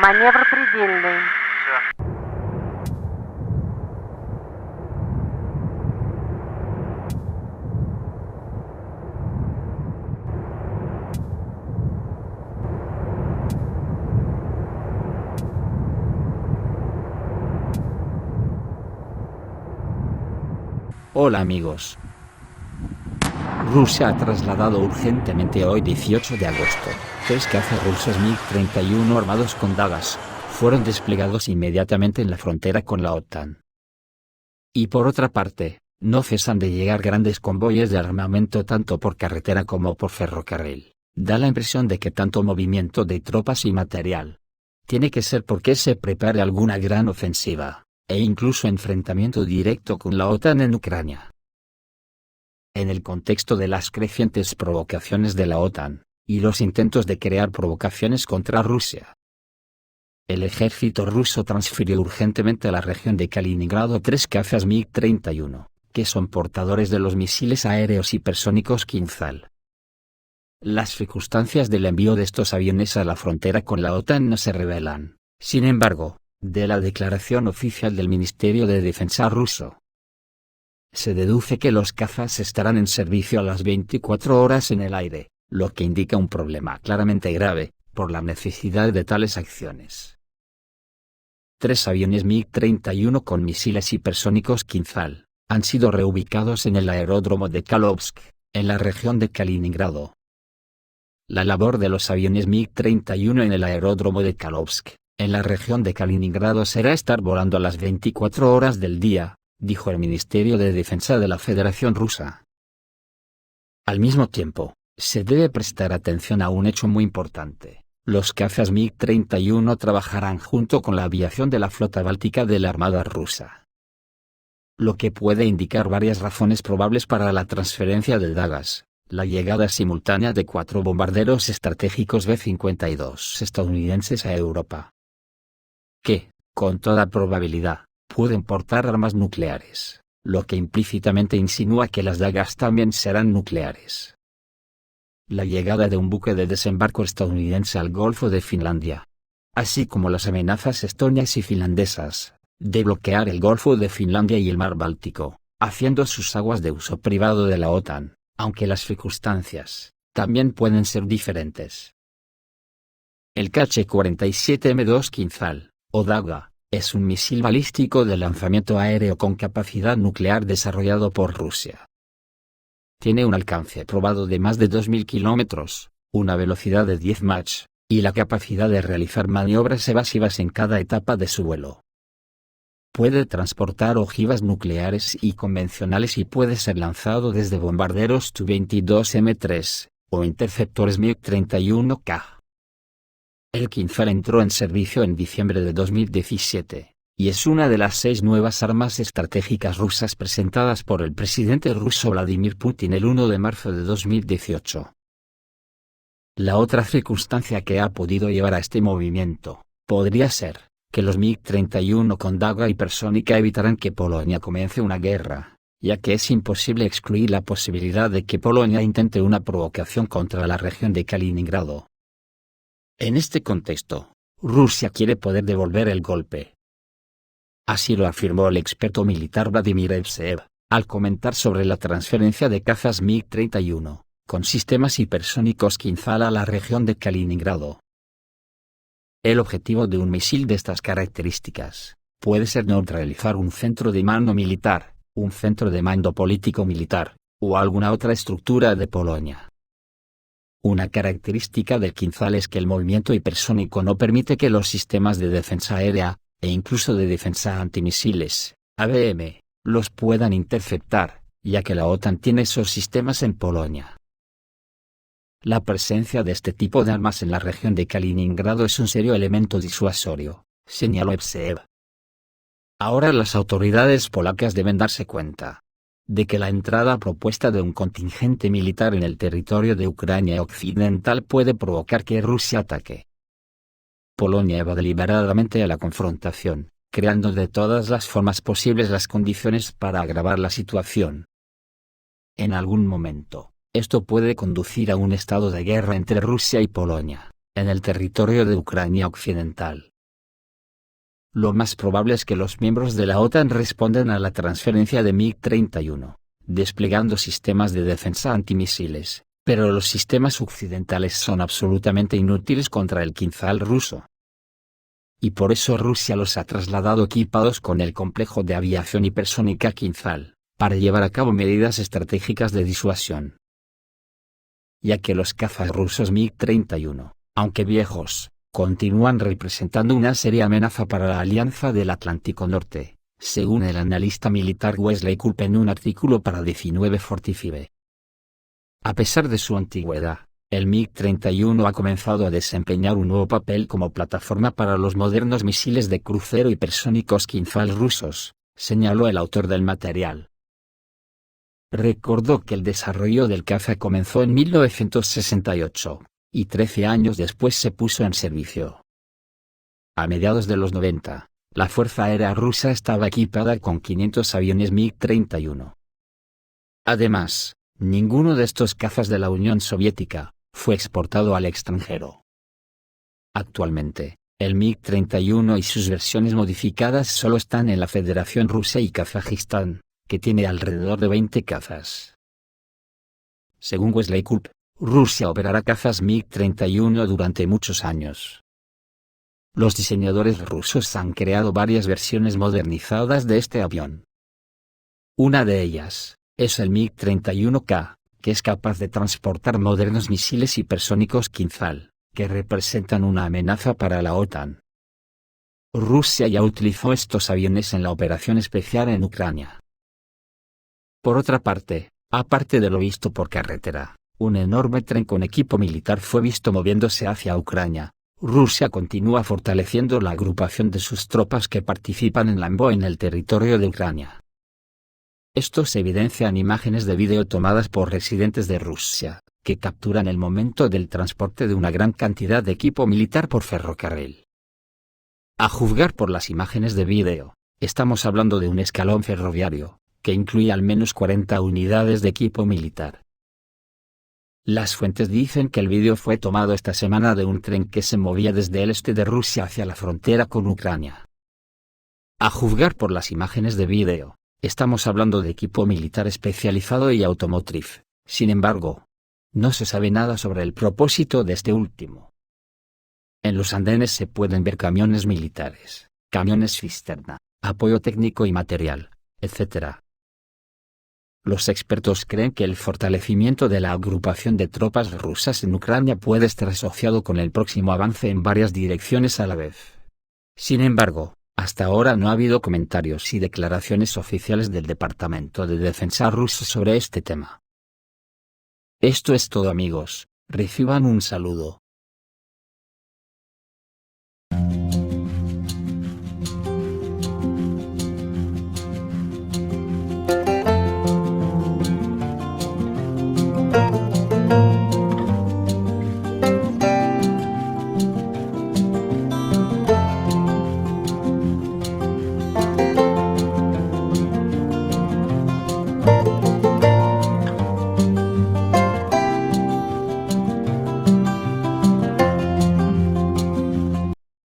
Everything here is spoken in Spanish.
Маневр предельный. Hola amigos. Rusia ha trasladado urgentemente hoy 18 de agosto, 3 cazas rusos MiG-31 armados con dagas, fueron desplegados inmediatamente en la frontera con la OTAN. Y por otra parte, no cesan de llegar grandes convoyes de armamento tanto por carretera como por ferrocarril. Da la impresión de que tanto movimiento de tropas y material tiene que ser porque se prepare alguna gran ofensiva, e incluso enfrentamiento directo con la OTAN en Ucrania. En el contexto de las crecientes provocaciones de la OTAN, y los intentos de crear provocaciones contra Rusia, el ejército ruso transfirió urgentemente a la región de Kaliningrado 3 cazas MiG-31, que son portadores de los misiles aéreos hipersónicos Kinzhal. Las circunstancias del envío de estos aviones a la frontera con la OTAN no se revelan, sin embargo, de la declaración oficial del Ministerio de Defensa ruso. Se deduce que los cazas estarán en servicio a las 24 horas en el aire, lo que indica un problema claramente grave, por la necesidad de tales acciones. 3 aviones MiG-31 con misiles hipersónicos Kinzhal han sido reubicados en el aeródromo de Kalovsk, en la región de Kaliningrado. La labor de los aviones MiG-31 en el aeródromo de Kalovsk, en la región de Kaliningrado, será estar volando a las 24 horas del día, dijo el Ministerio de Defensa de la Federación Rusa. Al mismo tiempo, se debe prestar atención a un hecho muy importante: los cazas MiG-31 trabajarán junto con la aviación de la flota báltica de la Armada rusa, lo que puede indicar varias razones probables para la transferencia de dagas. La llegada simultánea de 4 bombarderos estratégicos B-52 estadounidenses a Europa, que, con toda probabilidad, pueden portar armas nucleares, lo que implícitamente insinúa que las dagas también serán nucleares. La llegada de un buque de desembarco estadounidense al Golfo de Finlandia, así como las amenazas estonias y finlandesas de bloquear el Golfo de Finlandia y el Mar Báltico, haciendo sus aguas de uso privado de la OTAN, aunque las circunstancias también pueden ser diferentes. El Kh-47M2 Kinzhal, o Daga, es un misil balístico de lanzamiento aéreo con capacidad nuclear desarrollado por Rusia. Tiene un alcance probado de más de 2.000 kilómetros, una velocidad de 10 Mach, y la capacidad de realizar maniobras evasivas en cada etapa de su vuelo. Puede transportar ojivas nucleares y convencionales y puede ser lanzado desde bombarderos Tu-22M3, o interceptores MiG-31K. El Kinzhal entró en servicio en diciembre de 2017, y es una de las 6 nuevas armas estratégicas rusas presentadas por el presidente ruso Vladimir Putin el 1 de marzo de 2018. La otra circunstancia que ha podido llevar a este movimiento podría ser que los MiG-31 con daga hipersónica evitarán que Polonia comience una guerra, ya que es imposible excluir la posibilidad de que Polonia intente una provocación contra la región de Kaliningrado. En este contexto, Rusia quiere poder devolver el golpe. Así lo afirmó el experto militar Vladimir Evseev, al comentar sobre la transferencia de cazas MiG-31, con sistemas hipersónicos Kinzhal a la región de Kaliningrado. El objetivo de un misil de estas características puede ser neutralizar un centro de mando militar, un centro de mando político militar, o alguna otra estructura de Polonia. Una característica del Kinzhal es que el movimiento hipersónico no permite que los sistemas de defensa aérea, e incluso de defensa antimisiles, ABM, los puedan interceptar, ya que la OTAN tiene esos sistemas en Polonia. La presencia de este tipo de armas en la región de Kaliningrado es un serio elemento disuasorio, señaló Evseev. Ahora las autoridades polacas deben darse cuenta de que la entrada propuesta de un contingente militar en el territorio de Ucrania occidental puede provocar que Rusia ataque. Polonia va deliberadamente a la confrontación, creando de todas las formas posibles las condiciones para agravar la situación. En algún momento, esto puede conducir a un estado de guerra entre Rusia y Polonia, en el territorio de Ucrania occidental, lo más probable es que los miembros de la OTAN respondan a la transferencia de MiG-31, desplegando sistemas de defensa antimisiles, pero los sistemas occidentales son absolutamente inútiles contra el Kinzhal ruso. Y por eso Rusia los ha trasladado equipados con el complejo de aviación hipersónica Kinzhal, para llevar a cabo medidas estratégicas de disuasión. Ya que los cazas rusos MiG-31, aunque viejos, continúan representando una seria amenaza para la Alianza del Atlántico Norte, según el analista militar Wesley Kulp en un artículo para 1945. A pesar de su antigüedad, el MiG-31 ha comenzado a desempeñar un nuevo papel como plataforma para los modernos misiles de crucero hipersónicos Kinzhal rusos, señaló el autor del material. Recordó que el desarrollo del caza comenzó en 1968, y 13 años después se puso en servicio. A mediados de los 90, la Fuerza Aérea Rusa estaba equipada con 500 aviones MiG-31. Además, ninguno de estos cazas de la Unión Soviética fue exportado al extranjero. Actualmente, el MiG-31 y sus versiones modificadas solo están en la Federación Rusa y Kazajistán, que tiene alrededor de 20 cazas. Según Wesley Kulp, Rusia operará cazas MiG-31 durante muchos años. Los diseñadores rusos han creado varias versiones modernizadas de este avión. Una de ellas es el MiG-31K, que es capaz de transportar modernos misiles hipersónicos Kinzhal, que representan una amenaza para la OTAN. Rusia ya utilizó estos aviones en la operación especial en Ucrania. Por otra parte, aparte de lo visto por carretera, un enorme tren con equipo militar fue visto moviéndose hacia Ucrania. Rusia continúa fortaleciendo la agrupación de sus tropas que participan en la MVO en el territorio de Ucrania. Esto se evidencia en imágenes de vídeo tomadas por residentes de Rusia, que capturan el momento del transporte de una gran cantidad de equipo militar por ferrocarril. A juzgar por las imágenes de vídeo, estamos hablando de un escalón ferroviario, que incluye al menos 40 unidades de equipo militar. Las fuentes dicen que el vídeo fue tomado esta semana de un tren que se movía desde el este de Rusia hacia la frontera con Ucrania. A juzgar por las imágenes de vídeo, estamos hablando de equipo militar especializado y automotriz. Sin embargo, no se sabe nada sobre el propósito de este último. En los andenes se pueden ver camiones militares, camiones cisterna, apoyo técnico y material, etc. Los expertos creen que el fortalecimiento de la agrupación de tropas rusas en Ucrania puede estar asociado con el próximo avance en varias direcciones a la vez. Sin embargo, hasta ahora no ha habido comentarios y declaraciones oficiales del Departamento de Defensa ruso sobre este tema. Esto es todo, amigos, reciban un saludo.